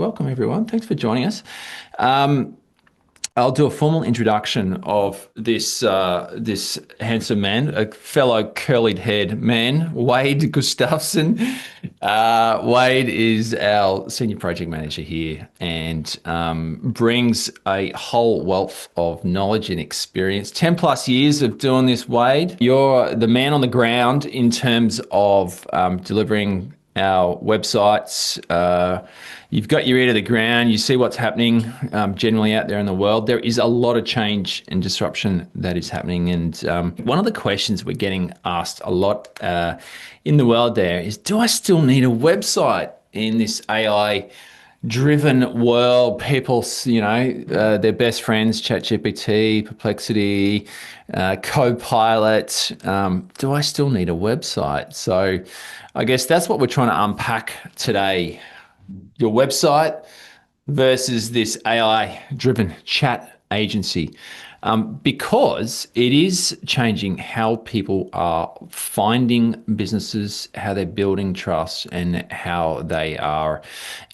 Welcome, everyone. Thanks for joining us. Um, I'll do a formal introduction of this handsome man, a fellow curly-haired man, Wade Gustafson. Wade is our senior project manager here and brings a whole wealth of knowledge and experience. 10 plus years of doing this, Wade. You're the man on the ground in terms of delivering our websites. You've got your ear to the ground. You see what's happening generally out there in the world. There is a lot of change and disruption that is happening. And one of the questions we're getting asked a lot in the world there is, do I still need a website in this AI driven world? People, their best friends, ChatGPT, Perplexity, Copilot. Do I still need a website? So I guess that's what we're trying to unpack today. Your website versus this AI driven chat agency. Because it is changing how people are finding businesses, how they're building trust, and how they are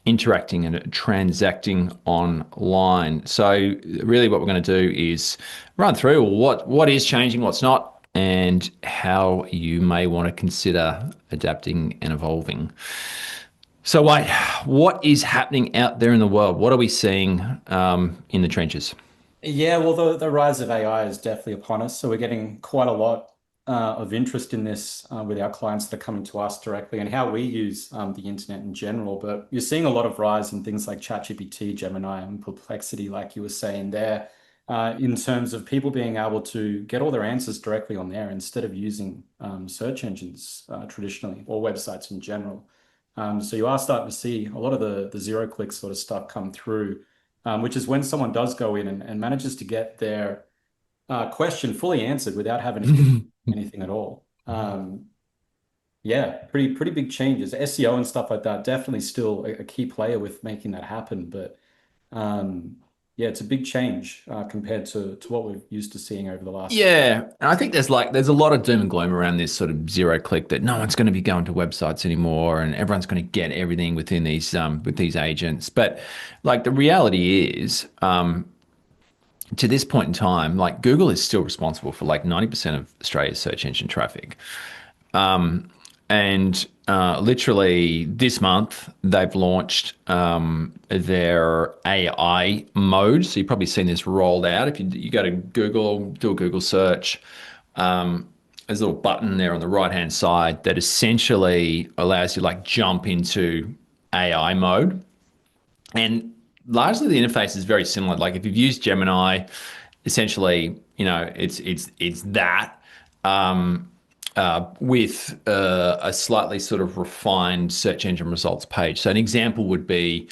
interacting and transacting online. So, really, what we're going to do is run through what is changing, what's not, and how you may want to consider adapting and evolving. So, wait, what is happening out there in the world? What are we seeing in the trenches? Yeah, well, the rise of AI is definitely upon us. So we're getting quite a lot of interest in this with our clients that are coming to us directly and how we use the internet in general. But you're seeing a lot of rise in things like ChatGPT, Gemini, and Perplexity, like you were saying there, in terms of people being able to get all their answers directly on there instead of using search engines traditionally or websites in general. So you are starting to see a lot of the zero click sort of stuff come through, which is when someone does go in and manages to get their question fully answered without having to do anything at all. Yeah, pretty big changes. SEO and stuff like that, definitely still a key player with making that happen. But yeah, it's a big change compared to what we're used to seeing over the last. Yeah, and I think there's a lot of doom and gloom around this sort of zero click that no one's going to be going to websites anymore, and everyone's going to get everything within these with these agents. But like the reality is, to this point in time, like Google is still responsible for like 90% of Australia's search engine traffic. And literally this month, they've launched their AI mode. So you've probably seen this rolled out. If you go to Google, do a Google search, there's a little button there on the right-hand side that essentially allows you like jump into AI mode. And largely the interface is very similar. Like if you've used Gemini, essentially, it's that with a slightly sort of refined search engine results page. So an example would be,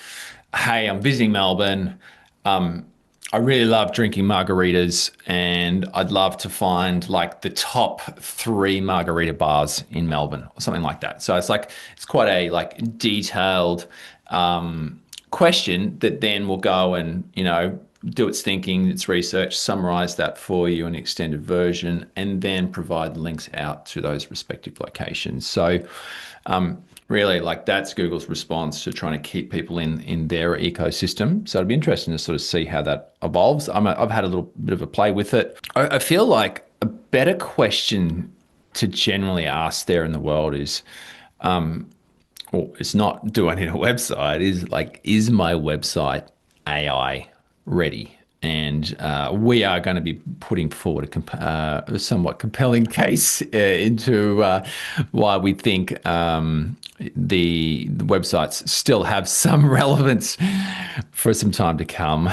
hey, I'm visiting Melbourne. I really love drinking margaritas, and I'd love to find like the top three margarita bars in Melbourne or something like that. So it's quite a like detailed question that then will go and do its thinking, its research, summarize that for you in an extended version, and then provide links out to those respective locations. So really like that's Google's response to trying to keep people in their ecosystem. So it'd be interesting to sort of see how that evolves. I've had a little bit of a play with it. I feel like a better question to generally ask there in the world is, well, it's not do I need a website? Is like, is my website AI ready? And we are going to be putting forward a somewhat compelling case into why we think the websites still have some relevance for some time to come.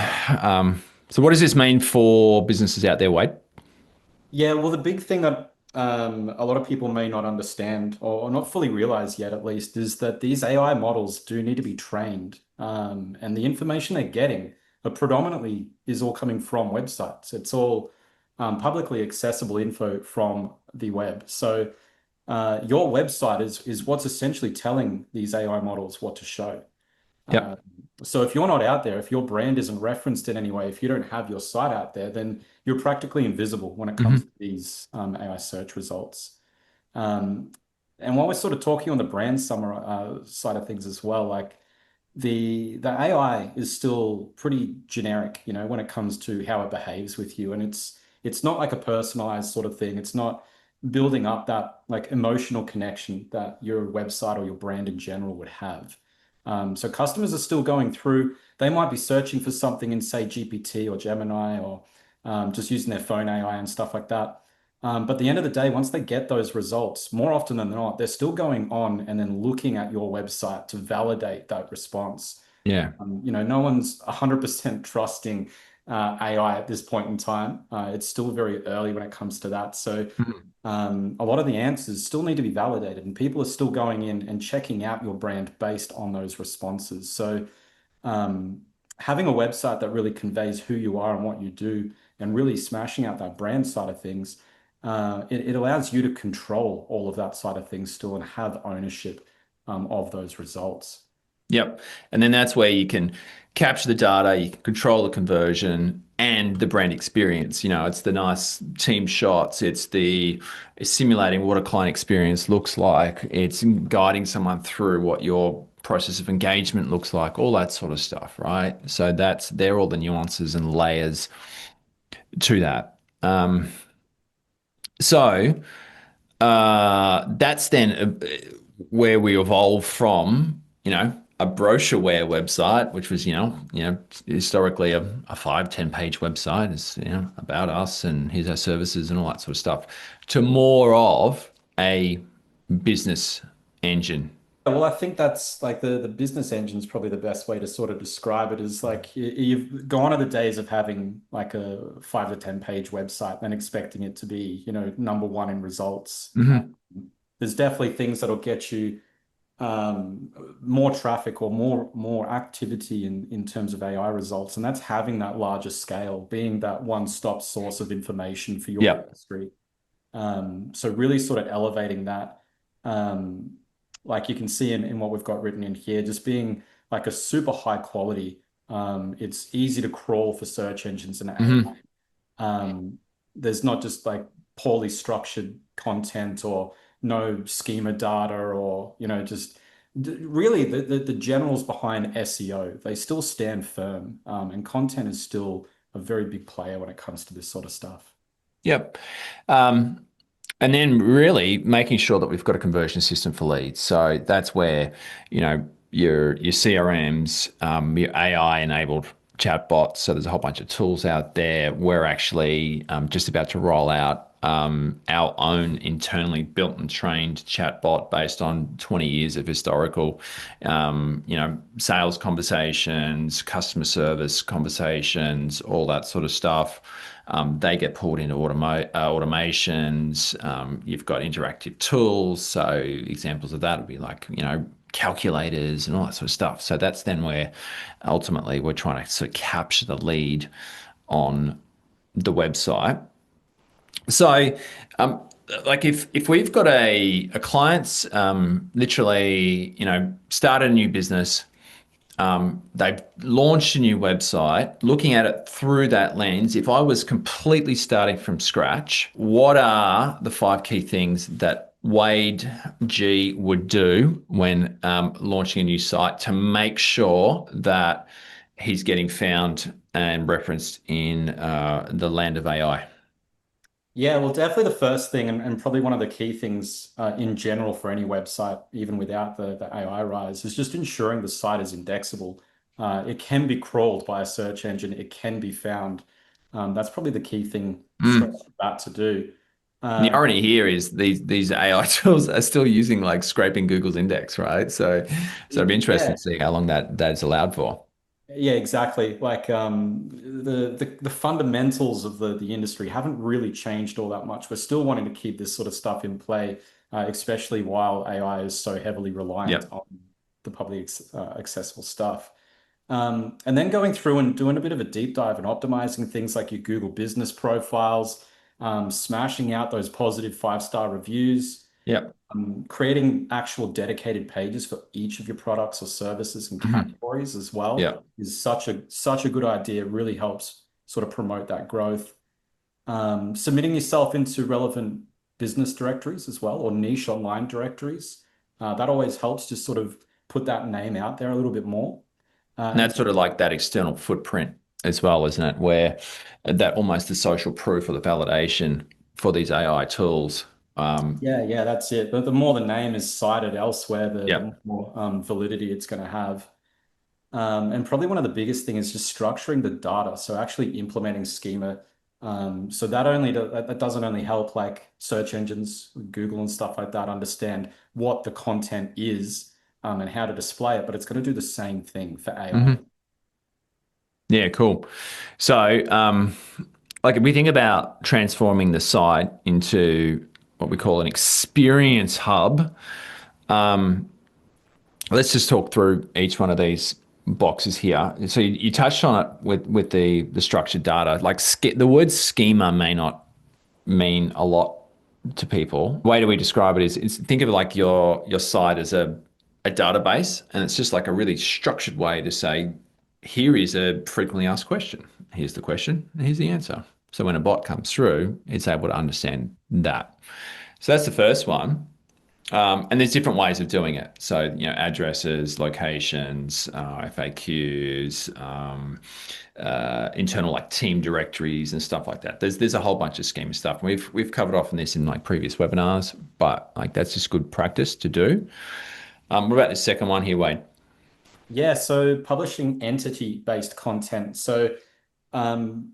So, what does this mean for businesses out there, Wade? Yeah, well, the big thing that a lot of people may not understand or not fully realize yet, at least, is that these AI models do need to be trained. And the information they're getting predominantly is all coming from websites. It's all publicly accessible info from the web. So your website is what's essentially telling these AI models what to show. Uh, Yep. so if you're not out there, if your brand isn't referenced in any way, if you don't have your site out there, then you're practically invisible when it comes Hmm. to these AI search results. Um, and while we're sort of talking on the brand side of things as well, like the AI is still pretty generic, you know, when it comes to how it behaves with you, and it's not like a personalized sort of thing. It's not building up that like emotional connection that your website or your brand in general would have. So customers are still going through. They might be searching for something in, say, GPT or Gemini, or just using their phone AI and stuff like that. But at the end of the day, once they get those results, more often than not, they're still going on and then looking at your website to validate that response. Yeah. You know, no one's 100% trusting AI at this point in time. It's still very early when it comes to that. So Mhm. a lot of the answers still need to be validated, and people are still going in and checking out your brand based on those responses. So um, having a website that really conveys who you are and what you do, and really smashing out that brand side of things, it allows you to control all of that side of things still and have ownership of those results. Yep. And then that's where you can capture the data, you can control the conversion and the brand experience. You know, it's the nice team shots, it's simulating what a client experience looks like, it's guiding someone through what your process of engagement looks like, all that sort of stuff, right? So they're all the nuances and layers to that. So that's then where we evolve from, a brochureware website, which was, historically a 5, 10 page website is, about us and here's our services and all that sort of stuff, to more of a business engine. Well, I think that's like the business engine is probably the best way to sort of describe it. Is like you've gone are the days of having like a 5 to 10 page website and expecting it to be, you know, number one in results. Hmm. There's definitely things that'll get you more traffic or more activity in terms of AI results, and that's having that larger scale, being that one-stop source of information for your Yeah. industry. So really sort of elevating that, um, like you can see in what we've got written in here, just being like a super high quality. It's easy to crawl for search engines and AI. Hmm. There's not just like poorly structured content or no schema data, or you know, just really the generals behind SEO, they still stand firm, and content is still a very big player when it comes to this sort of stuff. Yep. Um, and then really making sure that we've got a conversion system for leads. So that's where, your CRMs, your AI enabled chatbots. So there's a whole bunch of tools out there. We're actually just about to roll out our own internally built and trained chatbot based on 20 years of historical, sales conversations, customer service conversations, all that sort of stuff. They get pulled into automations. You've got interactive tools. So examples of that would be like, calculators and all that sort of stuff. So that's then where ultimately we're trying to sort of capture the lead on the website. So, um, like if we've got a client's literally, started a new business, they've launched a new website, looking at it through that lens. If I was completely starting from scratch, what are the 5 key things that Wade G would do when launching a new site to make sure that he's getting found and referenced in the land of AI? Yeah, well, definitely the first thing, and probably one of the key things in general for any website, even without the AI rise, is just ensuring the site is indexable. It can be crawled by a search engine, it can be found. That's probably the key thing straight Mm. off the bat to do. And the Um, irony here is these AI tools are still using like scraping Google's index, right? So it'd be interesting yeah, to see how long that's allowed for. yeah, exactly. Like the fundamentals of the industry haven't really changed all that much. We're still wanting to keep this sort of stuff in play, especially while AI is so heavily reliant Yep. on the publicly accessible stuff. And then going through and doing a bit of a deep dive and optimizing things like your Google business profiles, smashing out those positive 5-star reviews, Yep. creating actual dedicated pages for each of your products or services and Mhm. categories as well Yep. is such a good idea. It really helps sort of promote that growth. Submitting yourself into relevant business directories as well, or niche online directories. That always helps, just sort of put that name out there a little bit more. And And that's sort of like that external footprint as well, isn't it? Where that almost the social proof or the validation for these AI tools. yeah, that's it. The more the name is cited elsewhere, Yeah. the more validity it's going to have. And probably one of the biggest thing is just structuring the data. So actually implementing schema. So that doesn't only help like search engines, Google and stuff like that, understand what the content is and how to display it, but it's going to do the same thing for AI. Hmm. Yeah, cool. So, like if we think about transforming the site into what we call an experience hub, um, let's just talk through each one of these boxes here. So you touched on it with the structured data. Like the word schema may not mean a lot to people. The way that we describe it is think of it like your site as a database, and it's just like a really structured way to say, here is a frequently asked question. Here's the question, and here's the answer. So when a bot comes through, it's able to understand that. So that's the first one. And there's different ways of doing it. So, addresses, locations, FAQs, internal like team directories and stuff like that. There's a whole bunch of schema stuff. We've covered off on this in like previous webinars, but like that's just good practice to do. What about the second one here, Wade? Yeah, so publishing entity-based content. So um,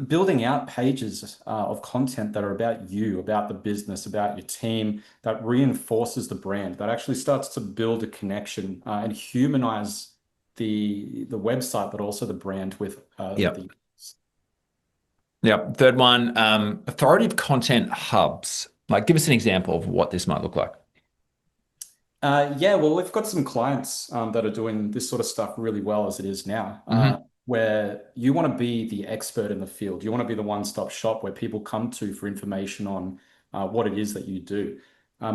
building out pages of content that are about you, about the business, about your team, that reinforces the brand, that actually starts to build a connection and humanize the website, but also the brand with Yep. the. Yep. Third one, authoritative content hubs. Like, give us an example of what this might look like. Yeah, well, we've got some clients that are doing this sort of stuff really well as it is now, Hmm. where you want to be the expert in the field. You want to be the one-stop shop where people come to for information on what it is that you do.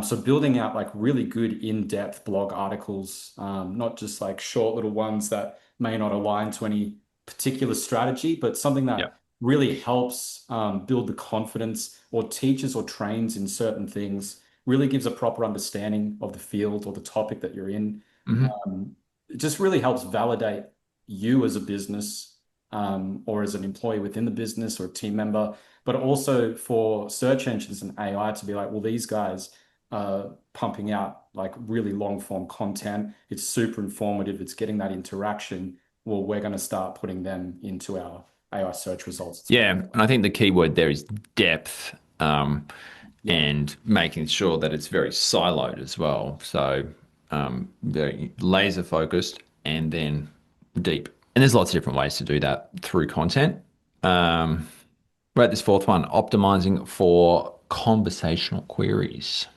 So building out like really good in-depth blog articles, not just like short little ones that may not align to any particular strategy, but something Yeah. that really helps build the confidence or teaches or trains in certain things, really gives a proper understanding of the field or the topic that you're in. Hmm. It just really helps validate you as a business or as an employee within the business or a team member, but also for search engines and AI to be like, well, these guys are pumping out like really long form content. It's super informative. It's getting that interaction. Well, we're going to start putting them into our AI search results as Yeah. well. And I think the key word there is depth. Yeah. And making sure that it's very siloed as well. So very laser focused and then deep. And there's lots of different ways to do that through content. Right, this fourth one, optimizing for conversational queries.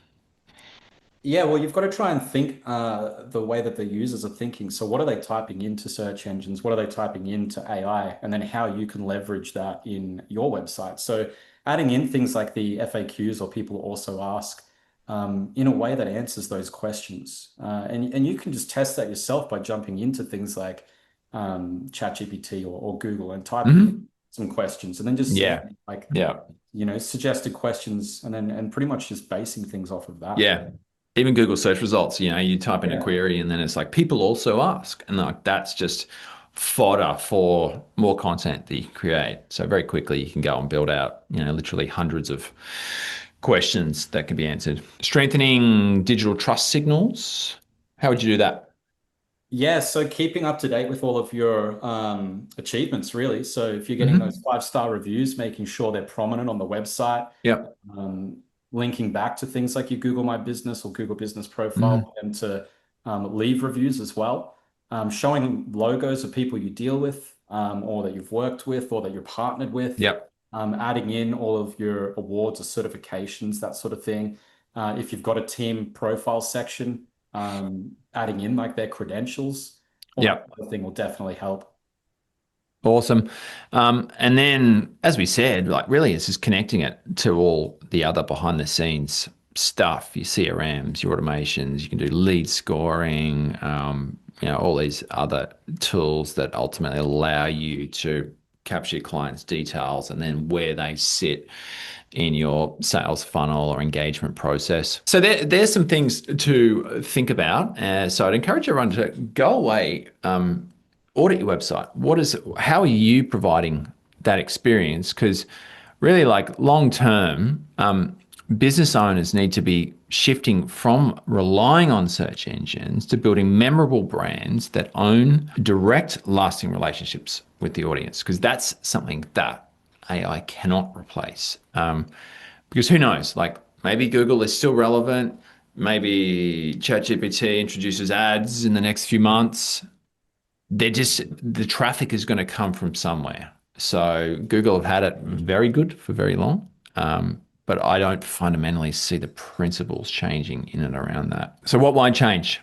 Yeah, well, you've got to try and think the way that the users are thinking. So, what are they typing into search engines? What are they typing into AI? And then how you can leverage that in your website. So, adding in things like the FAQs or people also ask in a way that answers those questions. And you can just test that yourself by jumping into things like ChatGPT or Google and typing in Hmm. some questions and then just seeing Yeah. like, Yeah. suggested questions and pretty much just basing things off of that. Yeah. Even Google search results, you type in a Yeah. query and then it's like people also ask. And like that's just fodder for more content that you can create. So very quickly you can go and build out, literally hundreds of questions that can be answered. Strengthening digital trust signals. How would you do that? Yeah, so keeping up to date with all of your achievements, really. So if you're getting those Hmm. 5-star reviews, making sure they're prominent on the website, Yep. linking back to things like your Google My Business or Google Business Profile Hmm. for them to leave reviews as well. Showing logos of people you deal with or that you've worked with or that you're partnered with. Yep. Adding in all of your awards or certifications, that sort of thing. If you've got a team profile section, adding in like their credentials, all that Yep. sort of thing will definitely help. Awesome. And then, as we said, like really, it's just connecting it to all the other behind the scenes stuff, your CRMs, your automations. You can do lead scoring, all these other tools that ultimately allow you to capture your clients' details and then where they sit in your sales funnel or engagement process. So there's some things to think about. So I'd encourage everyone to go away, audit your website. How are you providing that experience? Because really, like long term, business owners need to be shifting from relying on search engines to building memorable brands that own direct, lasting relationships with the audience, because that's something that AI cannot replace. Because who knows, like maybe Google is still relevant. Maybe ChatGPT introduces ads in the next few months. The traffic is going to come from somewhere. So Google have had it very good for very long. But I don't fundamentally see the principles changing in and around that. So what might change?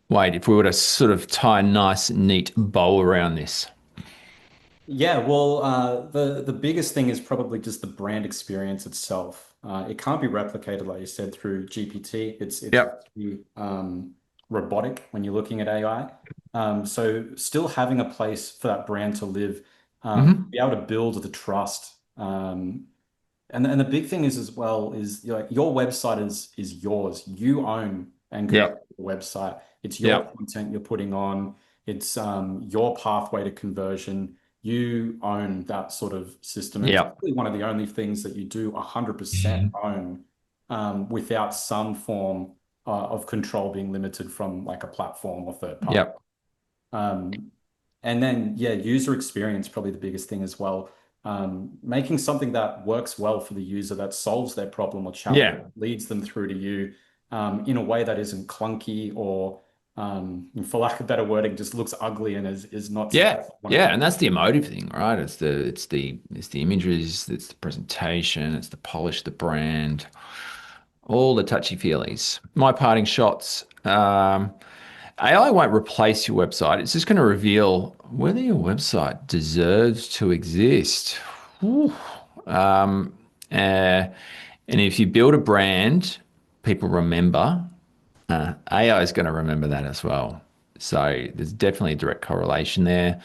Wade, if we were to sort of tie a nice, neat bow around this. Yeah, well, the biggest thing is probably just the brand experience itself. It can't be replicated, like you said, through GPT. It's Yep. really, robotic when you're looking at AI. So still having a place for that brand to live, Hmm. be able to build the trust. And the big thing is as well is like your website is yours. You own and control Yep. the website. It's your Yep. content you're putting on. It's your pathway to conversion. You own that sort of system. And it's Yep. really one of the only things that you do 100% own, without some form of control being limited from like a platform or third party. Yep. Um, and then, yeah, user experience, probably the biggest thing as well. Making something that works well for the user, that solves their problem or challenge, Yeah. leads them through to you, in a way that isn't clunky or, for lack of better wording, just looks ugly and is not something Yeah. I want to Yeah. do. And that's the emotive thing, right? It's the images, it's the presentation, it's the polish of the brand, all the touchy feelies. My parting shots. AI won't replace your website. It's just going to reveal whether your website deserves to exist. Whew. Um, uh, and if you build a brand, people remember. AI is going to remember that as well. So there's definitely a direct correlation there.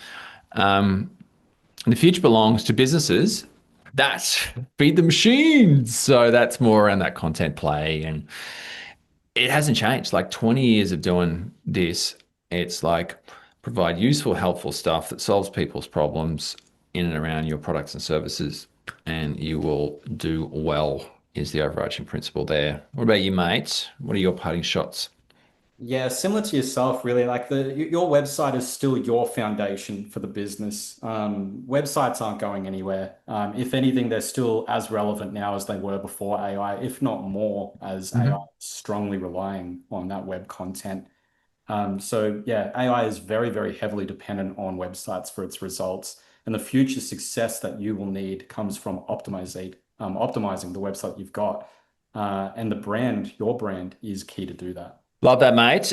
And the future belongs to businesses that feed the machines. So that's more around that content play, and it hasn't changed. Like 20 years of doing this, it's like provide useful, helpful stuff that solves people's problems in and around your products and services, and you will do well, is the overarching principle there. What about you, mate? What are your parting shots? Yeah, similar to yourself, really. Like your website is still your foundation for the business. Websites aren't going anywhere. If anything, they're still as relevant now as they were before AI, if not more, as AI Mhm. is strongly relying on that web content. So yeah, AI is very, very heavily dependent on websites for its results, and the future success that you will need comes from optimizing the website you've got, and the brand, your brand, is key to do that. Love that, mate.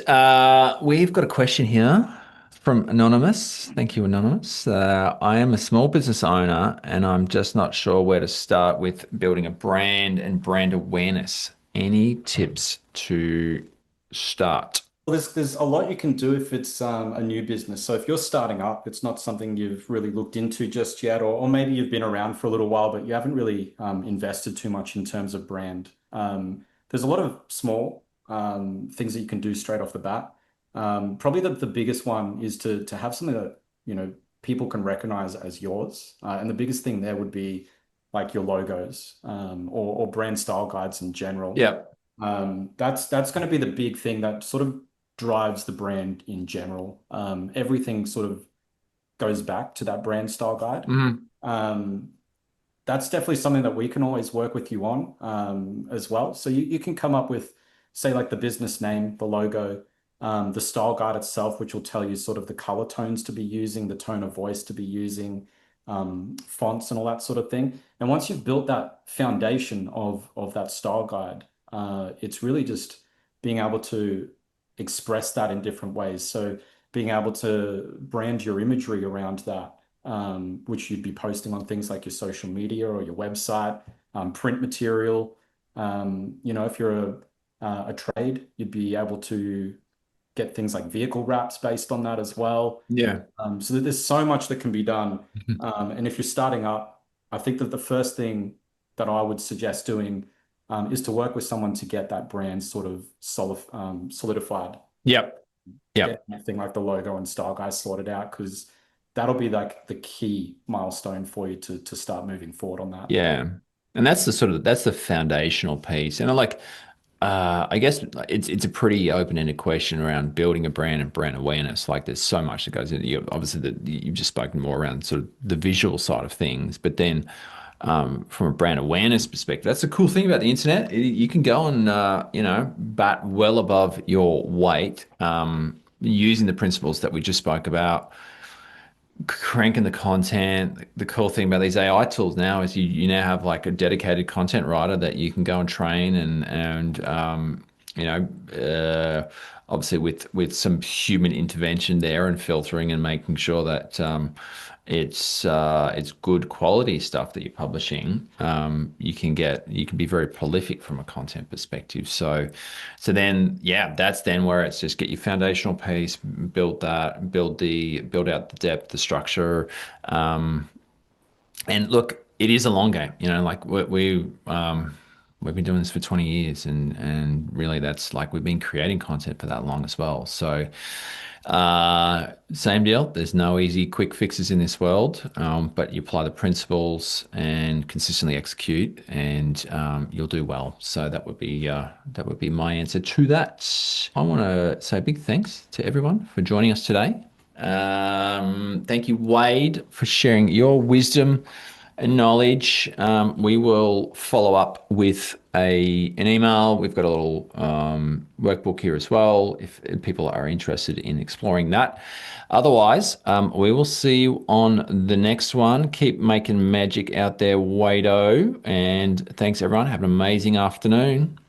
We've got a question here from Anonymous. Thank you, Anonymous. I am a small business owner and I'm just not sure where to start with building a brand and brand awareness. Any tips to start? Well, there's a lot you can do if it's a new business. So if you're starting up, it's not something you've really looked into just yet, or maybe you've been around for a little while, but you haven't really invested too much in terms of brand. There's a lot of small things that you can do straight off the bat. Probably the biggest one is to have something that, people can recognize as yours. And the biggest thing there would be like your logos, or brand style guides in general. Yeah. That's going to be the big thing that sort of drives the brand in general. Everything sort of goes back to that brand style guide. Mhm. Um, that's definitely something that we can always work with you on, as well. So you can come up with, say, like the business name, the logo, the style guide itself, which will tell you sort of the color tones to be using, the tone of voice to be using, fonts and all that sort of thing. And once you've built that foundation of that style guide, it's really just being able to express that in different ways. So being able to brand your imagery around that, which you'd be posting on things like your social media or your website, print material. If you're a trade, you'd be able to get things like vehicle wraps based on that as well. Yeah. So that there's so much that can be done. And if you're starting up, I think that the first thing that I would suggest doing is to work with someone to get that brand sort of solidified, Yep. get Yep. anything like the logo and style guys sorted out, because that'll be like the key milestone for you to start moving forward on that. Yeah. And that's the foundational piece. And I guess it's a pretty open-ended question around building a brand and brand awareness. Like there's so much that goes into you. Obviously, you've just spoken more around sort of the visual side of things, but then from a brand awareness perspective, that's the cool thing about the internet. You can go and bat well above your weight using the principles that we just spoke about, cranking the content. The cool thing about these AI tools now is you now have like a dedicated content writer that you can go and train and you know obviously with some human intervention there and filtering and making sure that it's good quality stuff that you're publishing. You can be very prolific from a content perspective. So then yeah, that's then where it's just get your foundational piece, build that, build out the depth, the structure. And look, it is a long game. Like we've been doing this for 20 years, and really that's like we've been creating content for that long as well. So same deal. There's no easy quick fixes in this world, but you apply the principles and consistently execute, and you'll do well. So that would be my answer to that. I want to say a big thanks to everyone for joining us today. Thank you, Wade, for sharing your wisdom and knowledge. We will follow up with an email. We've got a little workbook here as well if people are interested in exploring that. Otherwise, we will see you on the next one. Keep making magic out there, Wado. And thanks, everyone. Have an amazing afternoon.